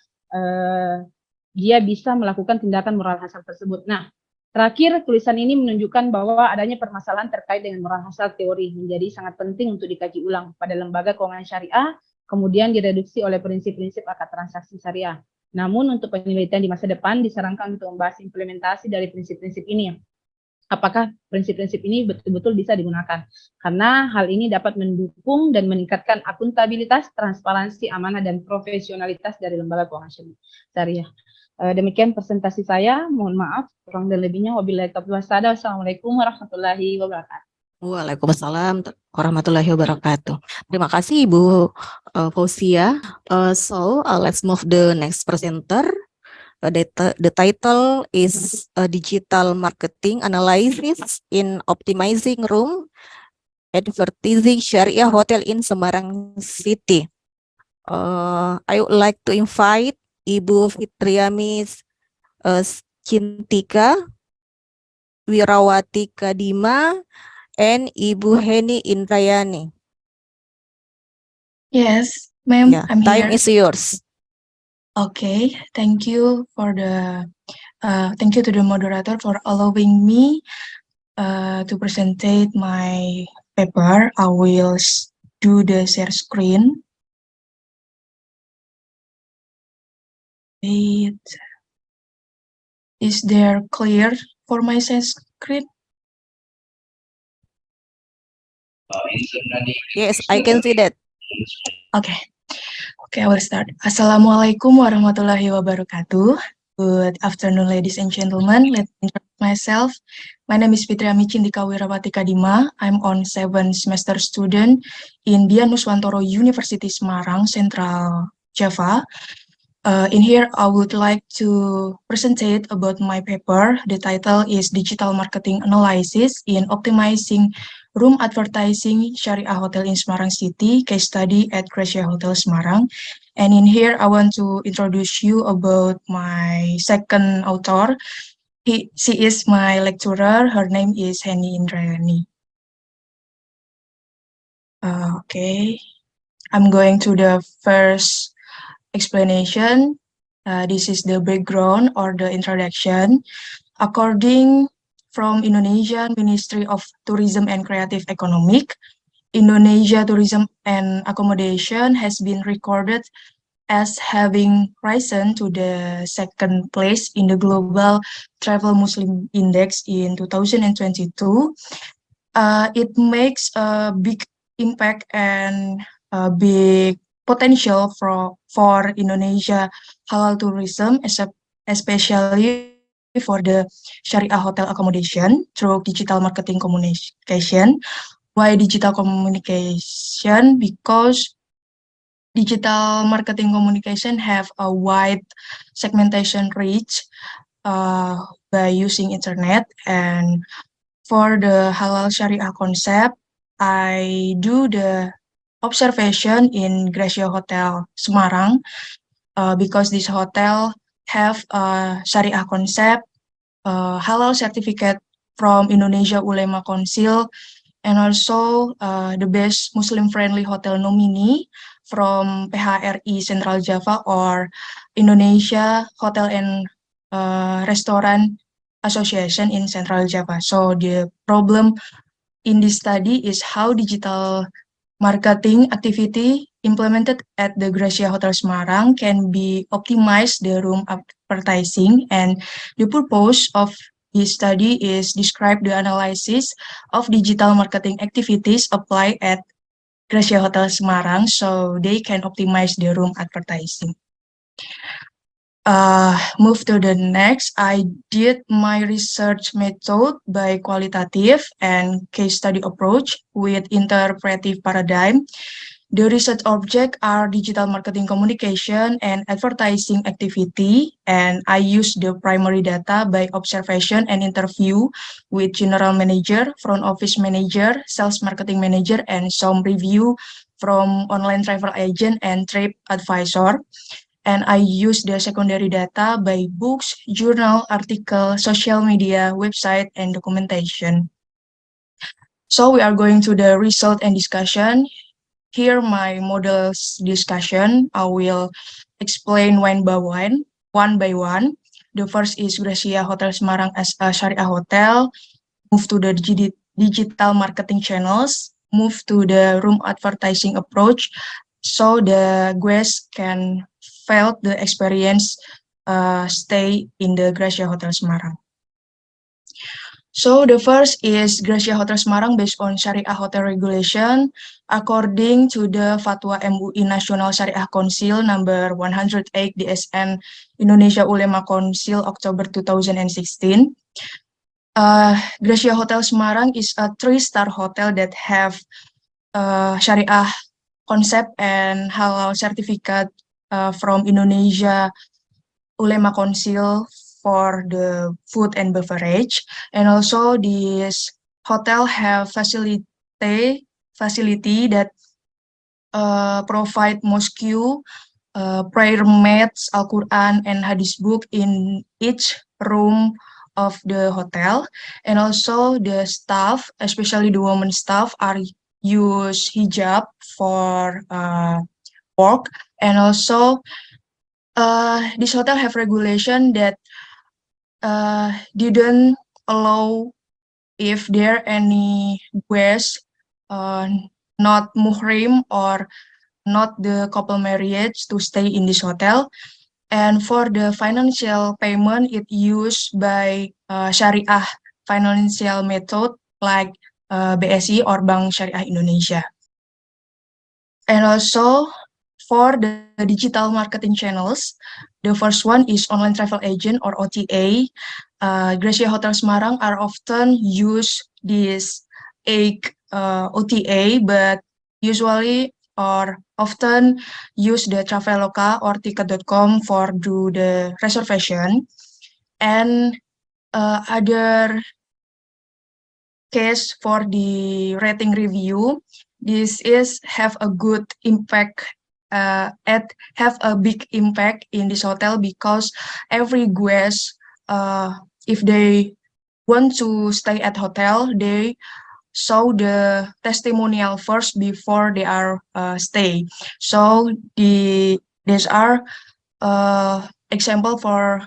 dia bisa melakukan tindakan moral hazard tersebut. Nah, terakhir tulisan ini menunjukkan bahwa adanya permasalahan terkait dengan moral hazard teori menjadi sangat penting untuk dikaji ulang pada lembaga keuangan syariah, kemudian direduksi oleh prinsip-prinsip akad transaksi syariah. Namun untuk penelitian di masa depan disarankan untuk membahas implementasi dari prinsip-prinsip ini. Apakah prinsip-prinsip ini betul-betul bisa digunakan? Karena hal ini dapat mendukung dan meningkatkan akuntabilitas, transparansi, amanah, dan profesionalitas dari lembaga keuangan syariah. Demikian presentasi saya. Mohon maaf kurang dan lebihnya. Wabillahi taufiq wal hidayah. Wassalamualaikum warahmatullahi wabarakatuh. Waalaikumsalam warahmatullahi wabarakatuh. Terima kasih Ibu Fausia. Let's move the next presenter. The title is Digital Marketing Analysis in Optimizing Room Advertising Syariah Hotel in Semarang City. I would like to invite Ibu Fitriamis Cintika Wirawati Kadima and Ibu Heni Indrayani. Yes, ma'am, Yeah, I'm time here. is yours. Okay, thank you for thank you to the moderator for allowing me to present my paper. I will do the share screen. Wait. Is there clear for my share screen? Yes, I can see that. Okay. Okay, I will start. Assalamualaikum warahmatullahi wabarakatuh. Good afternoon, ladies and gentlemen. Let me introduce myself. My name is Fitriami Cintika Wirawati Kadima. I'm on 7th semester student in Dian Nuswantoro University Semarang, Central Java. In here, I would like to present about my paper. The title is Digital Marketing Analysis in Optimizing Room Advertising Syariah Hotel in Semarang City, case study at Gracia Hotel Semarang. And in here, I want to introduce you about my second author. She is my lecturer. Her name is Heni Indrayani. Okay, I'm going to the first explanation. This is the background or the introduction. According from Indonesian Ministry of Tourism and Creative Economic, Indonesia Tourism and Accommodation has been recorded as having risen to the second place in the Global Travel Muslim Index in 2022. It makes a big impact and a big potential for Indonesia halal tourism, especially for the Syariah hotel accommodation through digital marketing communication. Why digital communication? Because digital marketing communication have a wide segmentation reach by using internet. And for the halal Sharia concept, I do the observation in Gracia Hotel Semarang because this hotel have a Sharia concept, halal certificate from Indonesia Ulema Council, and also the best Muslim-friendly hotel nominee from PHRI Central Java or Indonesia Hotel and Restaurant Association in Central Java. So the problem in this study is how digital marketing activity implemented at the Gracia Hotel Semarang can be optimized the room advertising, and the purpose of this study is describe the analysis of digital marketing activities applied at Gracia Hotel Semarang so they can optimize the room advertising. Move to the next. I did my research method by qualitative and case study approach with interpretive paradigm. The research object are digital marketing communication and advertising activity, and I use the primary data by observation and interview with general manager, front office manager, sales marketing manager, and some review from online travel agent and trip advisor. And I use the secondary data by books, journal, article, social media, website, and documentation. So we are going to the result and discussion. Here my models discussion. I will explain one by one. The first is Gracia Hotel Semarang as a Sharia hotel. Move to the digital marketing channels. Move to the room advertising approach. So the guests can felt the experience stay in the Gracia Hotel Semarang. So the first is Gracia Hotel Semarang based on Syariah Hotel Regulation according to the Fatwa MUI National Syariah Council number 108 DSN Indonesia Ulema Council October 2016. Gracia Hotel Semarang is a 3-star hotel that have Syariah concept and halal certificate from Indonesia Ulema Council for the food and beverage, and also this hotel have facility that provide mosque, prayer mats, Al-Quran, and Hadith book in each room of the hotel, and also the staff, especially the women staff, are use hijab for work, and also this hotel have regulation that didn't allow if there any guests not muhrim or not the couple marriage to stay in this hotel. And for the financial payment, it used by Syariah financial method like BSI or Bank Syariah Indonesia. And also for the digital marketing channels, the first one is online travel agent or OTA. Gracia Hotel Semarang are often use this OTA, but usually or often use the Traveloka or Ticket.com for do the reservation. And other case for the rating review, this is have a good impact have a big impact in this hotel because every guest, if they want to stay at hotel, they show the testimonial first before they are stay. So these are example for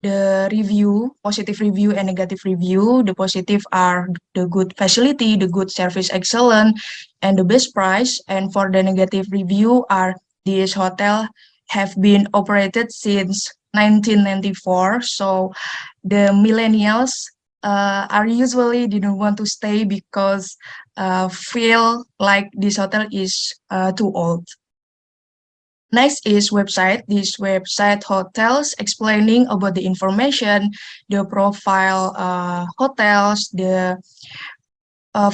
the review, positive review and negative review. The positive are the good facility, the good service excellent, and the best price. And for the negative review are this hotel have been operated since 1994. So the millennials are usually didn't want to stay because feel like this hotel is too old. Next is website. This website hotels explaining about the information, the profile hotels, the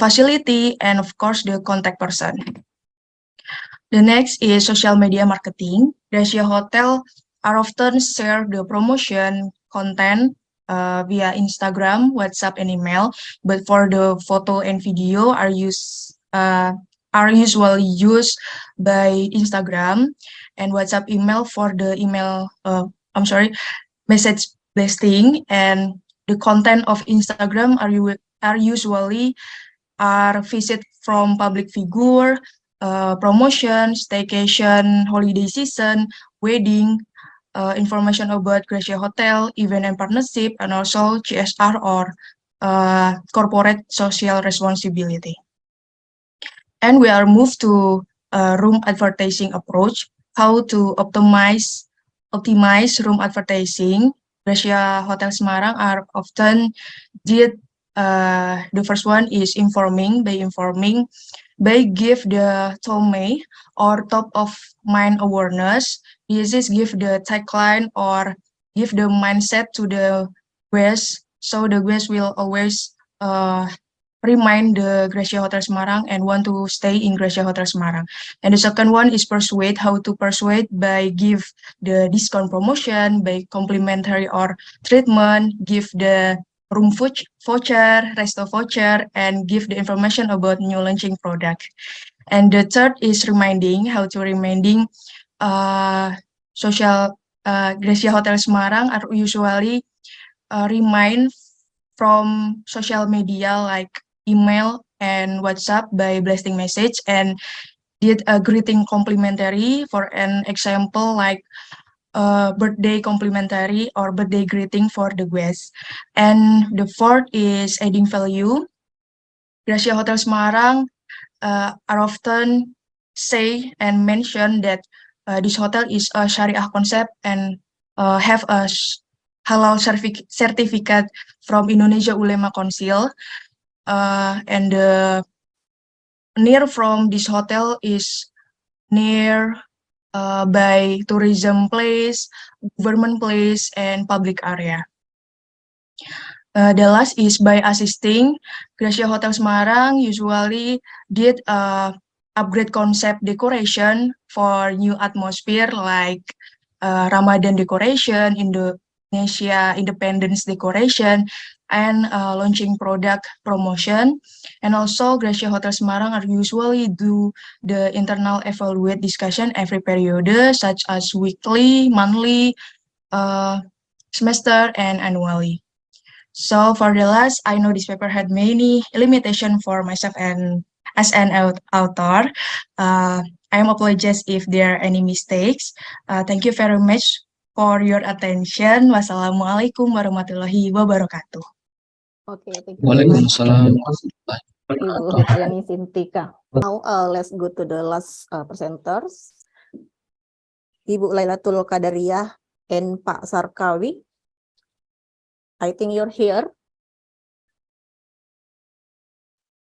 facility, and of course the contact person. The next is social media marketing. Gracia Hotel are often share the promotion content via Instagram, WhatsApp, and email. But for the photo and video are usually used by Instagram and WhatsApp email for the message blasting, and the content of Instagram are usually visit from public figure, promotion, staycation, holiday season, wedding, information about Gracia Hotel, event and partnership, and also CSR or corporate social responsibility. And we are moved to room advertising approach, how to optimize room advertising. Gracia Hotel Semarang are often did the first one is by give the TOME or top of mind awareness. This is give the tagline or give the mindset to the guest, so the guest will always remind the Gracia Hotel Semarang and want to stay in Gracia Hotel Semarang. And the second one is persuade, how to persuade by give the discount promotion, by complimentary or treatment, give the room voucher, resto voucher, and give the information about new launching product. And the third is reminding, how to reminding Gracia Hotel Semarang are usually remind from social media like email and WhatsApp by blasting message, and did a greeting complimentary, for an example like birthday complimentary or birthday greeting for the guest. And the fourth is adding value. Gracia Hotel Semarang are often say and mention that this hotel is a Syariah concept and have a halal certificate from Indonesia Ulema Council. And near from this hotel is near by tourism place, government place, and public area. The last is by assisting. Gracia Hotel Semarang usually did upgrade concept decoration for new atmosphere like Ramadan decoration, Indonesia Independence decoration, and launching product promotion. And also Gracia Hotel Semarang are usually do the internal evaluate discussion every period, such as weekly, monthly, semester, and annually. So for the last, I know this paper had many limitations for myself and as an author. I am apologize if there are any mistakes. Thank you very much for your attention. Wassalamualaikum warahmatullahi wabarakatuh. Okay, thank you very much, Waalaikumsalam. Ibu Haryani Sintika. Now, let's go to the last presenters. Ibu Lailatul Qadariyah and Pak Sarkawi. I think you're here.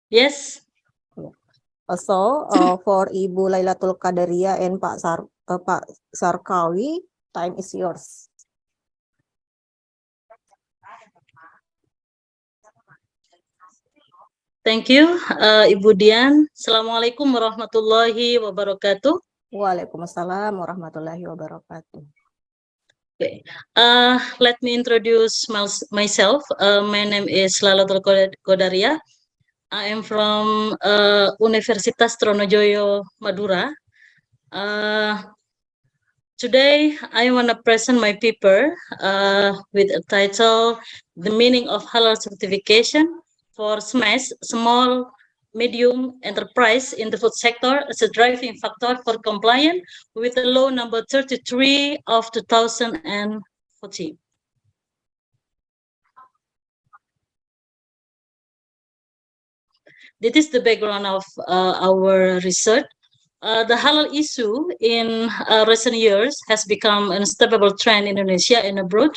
Yes. So, for Ibu Lailatul Qadariyah and Pak Sarkawi, time is yours. Thank you, Ibu Dian. Assalamualaikum warahmatullahi wabarakatuh. Waalaikumsalam warahmatullahi wabarakatuh. Okay. Let me introduce myself. My name is Lailatul Qadariyah. I am from Universitas Tronojoyo, Madura. Today, I want to present my paper with a title, The Meaning of Halal Certification for SMEs, Small, Medium Enterprise in the Food Sector as a Driving Factor for Compliance with the Law number 33 of 2014. This is the background of our research. The halal issue in recent years has become an unstoppable trend in Indonesia and abroad.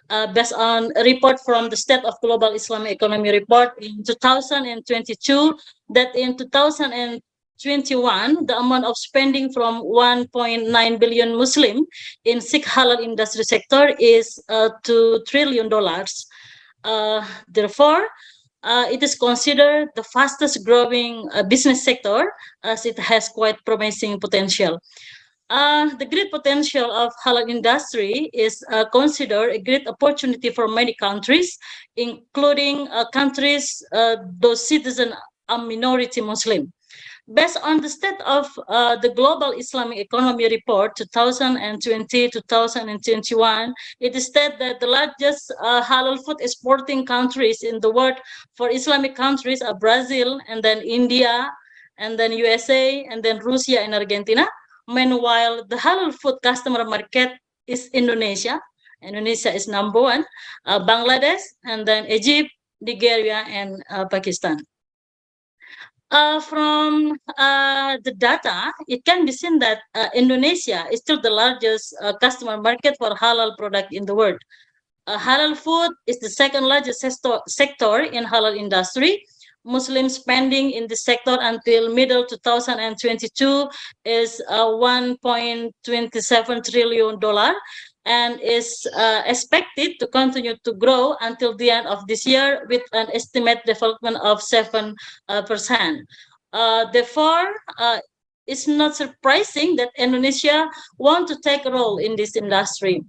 Based on a report from the State of Global Islamic Economy report in 2022, that in 2021, the amount of spending from 1.9 billion Muslim in Sikh halal industry sector is $2 trillion. Therefore, it is considered the fastest growing business sector as it has quite promising potential. The great potential of halal industry is considered a great opportunity for many countries, including countries those citizens are minority Muslim. Based on the state of the Global Islamic Economy Report 2020-2021, it is stated that the largest halal food exporting countries in the world for Islamic countries are Brazil, and then India, and then USA, and then Russia and Argentina. Meanwhile, the halal food customer market is Indonesia. Indonesia is number one, Bangladesh, and then Egypt, Nigeria, and Pakistan. From the data, it can be seen that Indonesia is still the largest customer market for halal product in the world. Halal food is the second largest sector in halal industry. Muslim spending in the sector until middle 2022 is $1.27 trillion and is expected to continue to grow until the end of this year with an estimated development of 7%. Therefore, it's not surprising that Indonesia want to take a role in this industry.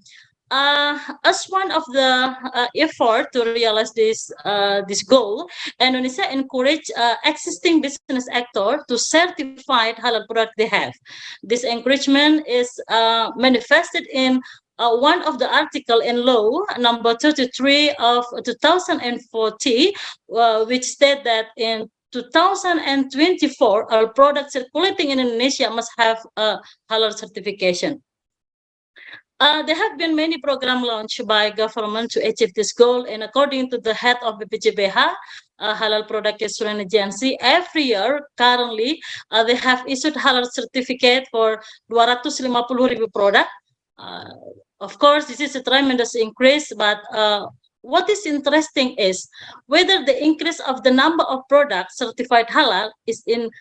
As one of the effort to realize this goal, Indonesia encourage existing business actor to certify halal product they have. This encouragement is manifested in one of the article in law number 33 of 2040, which state that in 2024, all products circulating in Indonesia must have a halal certification. There have been many programs launched by government to achieve this goal, and according to the head of BPJBH, Halal Product Assurance Agency, every year currently they have issued halal certificate for 250,000 product. Of course, this is a tremendous increase, but what is interesting is whether the increase of the number of products certified halal is in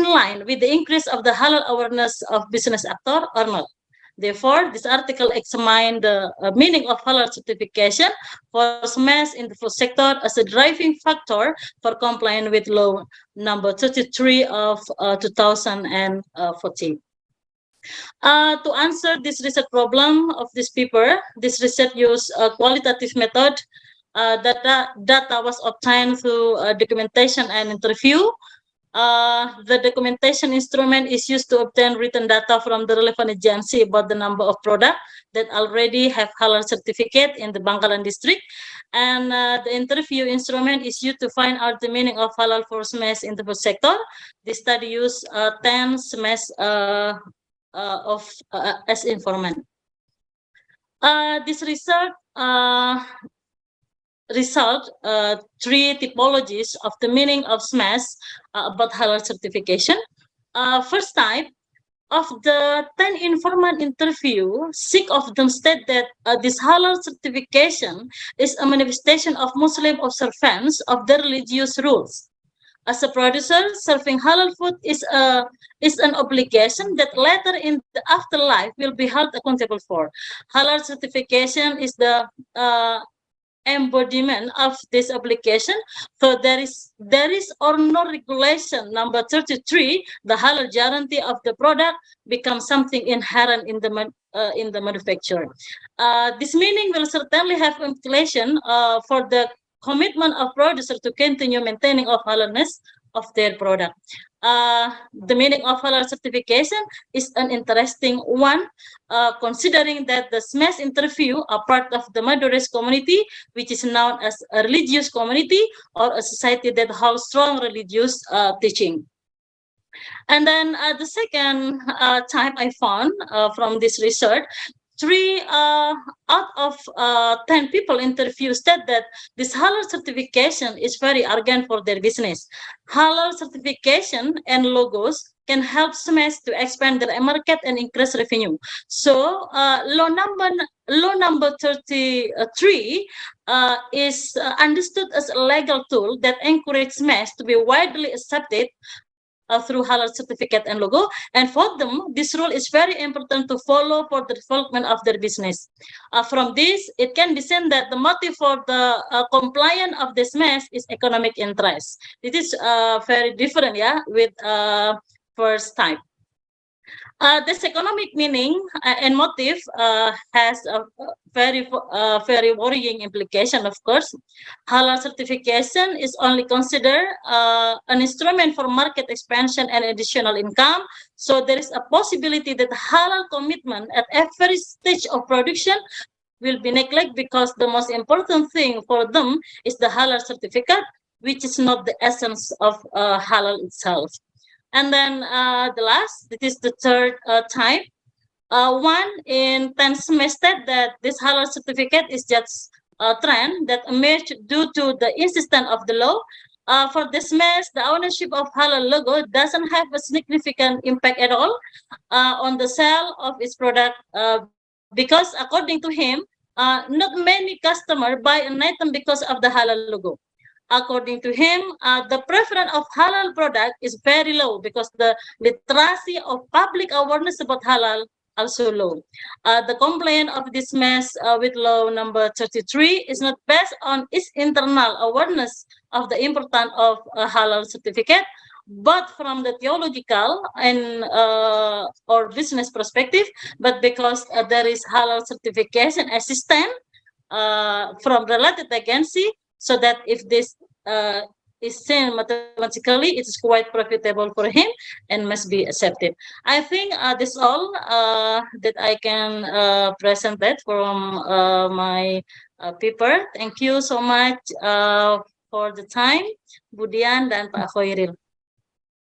line with the increase of the halal awareness of business actor or not. Therefore, this article examines the meaning of halal certification for SMEs in the food sector as a driving factor for complying with law number 33 of 2014. To answer this research problem of this paper, this research used a qualitative method. Data was obtained through documentation and interview. The documentation instrument is used to obtain written data from the relevant agency about the number of products that already have halal certificate in the Bangkalan district. And the interview instrument is used to find out the meaning of halal for SMEs in the food sector. This study used 10 SMEs as informant. This research result three typologies of the meaning of SMEs about halal certification. First type, of the 10 informant interview, 6 of them state that this halal certification is a manifestation of Muslim observance of the religious rules. As a producer, serving halal food is an obligation that later in the afterlife will be held accountable for. Halal certification is the embodiment of this obligation. So there is or no regulation number 33, the halal guarantee of the product becomes something inherent in the manufacturer. This meaning will certainly have implication for the commitment of producers to continue maintaining of halalness of their product. The meaning of halal certification is an interesting one, considering that the SMEs interview are part of the Madures community, which is known as a religious community or a society that holds strong religious teaching. And then the second type I found from this research, 3 out of 10 people interviewed said that this halal certification is very urgent for their business. Halal certification and logos can help SMEs to expand their market and increase revenue. So law number 33 is understood as a legal tool that encourages SMEs to be widely accepted through halal certificate and logo. And for them, this rule is very important to follow for the development of their business. From this, it can be seen that the motive for the compliance of this mess is economic interest. It is very different, yeah, with first type. This economic meaning and motive has a very worrying implication, of course. Halal certification is only considered an instrument for market expansion and additional income. So there is a possibility that halal commitment at every stage of production will be neglected because the most important thing for them is the halal certificate, which is not the essence of halal itself. And then the last, this is the third type. One in 10 semester that this halal certificate is just a trend that emerged due to the insistence of the law. For this mess, the ownership of halal logo doesn't have a significant impact at all on the sale of its product because according to him, not many customers buy an item because of the halal logo. According to him, the preference of halal product is very low because the literacy of public awareness about halal also low. The complaint of this mess with law number 33 is not based on its internal awareness of the importance of a halal certificate, but from the theological and or business perspective, but because there is halal certification assistant from related agency, so that if this is seen mathematically, it is quite profitable for him and must be accepted. I think this is all that I can present that from my paper. Thank you so much for the time, Budian dan Pak Khairil.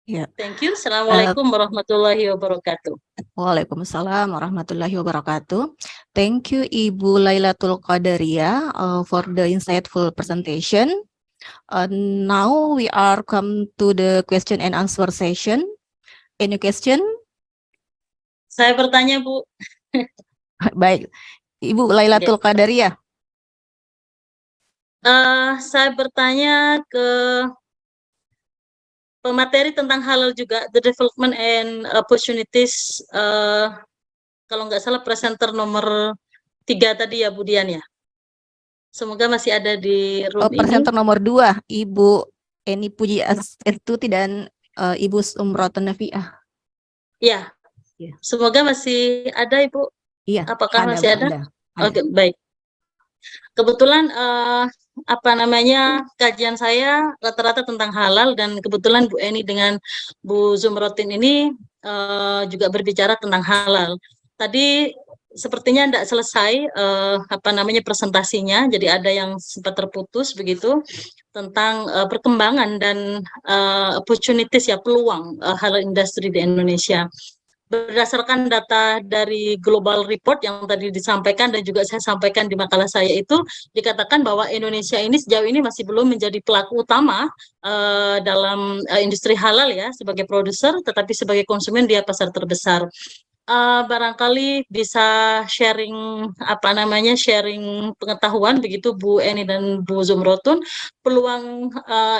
Yeah. Thank you. Assalamualaikum warahmatullahi wabarakatuh. Waalaikumsalam warahmatullahi wabarakatuh. Thank you, Ibu Lailatul Qadaria, for the insightful presentation. Now we are come to the question and answer session. Any question? Saya bertanya, Bu. Baik, Ibu Lailatul Qadaria. Saya bertanya ke pemateri tentang halal juga, the development and opportunities, kalau nggak salah presenter nomor 3 tadi ya, Bu Dian ya. Semoga masih ada di room ini. Presenter nomor 2, Ibu Eni Puji Astuti dan Ibu Sumroton Nafiah. Ya, semoga masih ada, Ibu. Iya. Apakah masih ada? Ada. Oke, baik. Kebetulan kajian saya rata-rata tentang halal, dan kebetulan Bu Eni dengan Bu Zumrotin ini juga berbicara tentang halal. Tadi sepertinya tidak selesai presentasinya, jadi ada yang sempat terputus begitu tentang perkembangan dan opportunities ya, peluang halal industri di Indonesia. Berdasarkan data dari Global Report yang tadi disampaikan dan juga saya sampaikan di makalah saya, itu dikatakan bahwa Indonesia ini sejauh ini masih belum menjadi pelaku utama dalam industri halal ya, sebagai produser, tetapi sebagai konsumen dia pasar terbesar. Barangkali bisa sharing sharing pengetahuan begitu Bu Eni dan Bu Zumrotun, peluang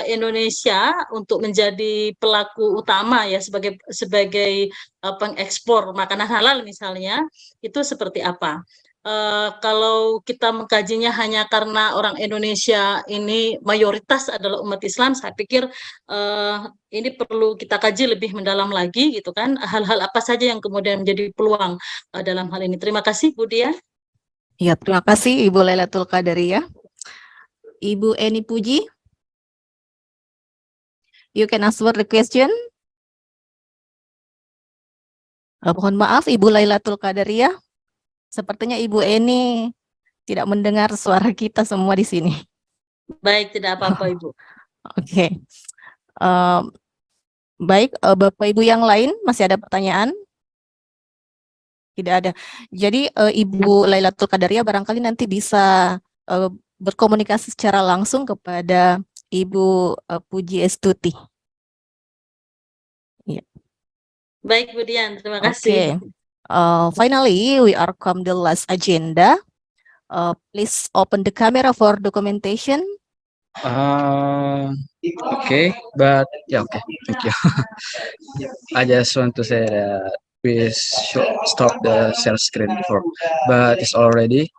Indonesia untuk menjadi pelaku utama ya sebagai pengekspor makanan halal misalnya, itu seperti apa? Kalau kita mengkajinya hanya karena orang Indonesia ini mayoritas adalah umat Islam, saya pikir ini perlu kita kaji lebih mendalam lagi gitu kan, hal-hal apa saja yang kemudian menjadi peluang dalam hal ini. Terima kasih, Bu Dian. Ya, terima kasih Ibu Lailatul Qadaria. Ibu Eni Puji, you can answer the question. Mohon maaf Ibu Lailatul Qadaria, sepertinya Ibu Eni tidak mendengar suara kita semua di sini. Baik, tidak apa-apa Ibu. Oke. Baik, Bapak Ibu yang lain masih ada pertanyaan? Tidak ada. Jadi Ibu Lailatul Qadaria barangkali nanti bisa berkomunikasi secara langsung kepada Ibu Puji Astuti. Ya. Baik Bu Dian, terima kasih. Finally, we are come the last agenda. Please open the camera for documentation. Okay, but yeah, okay, thank you. I just want to say that we should stop the share screen before, but it's already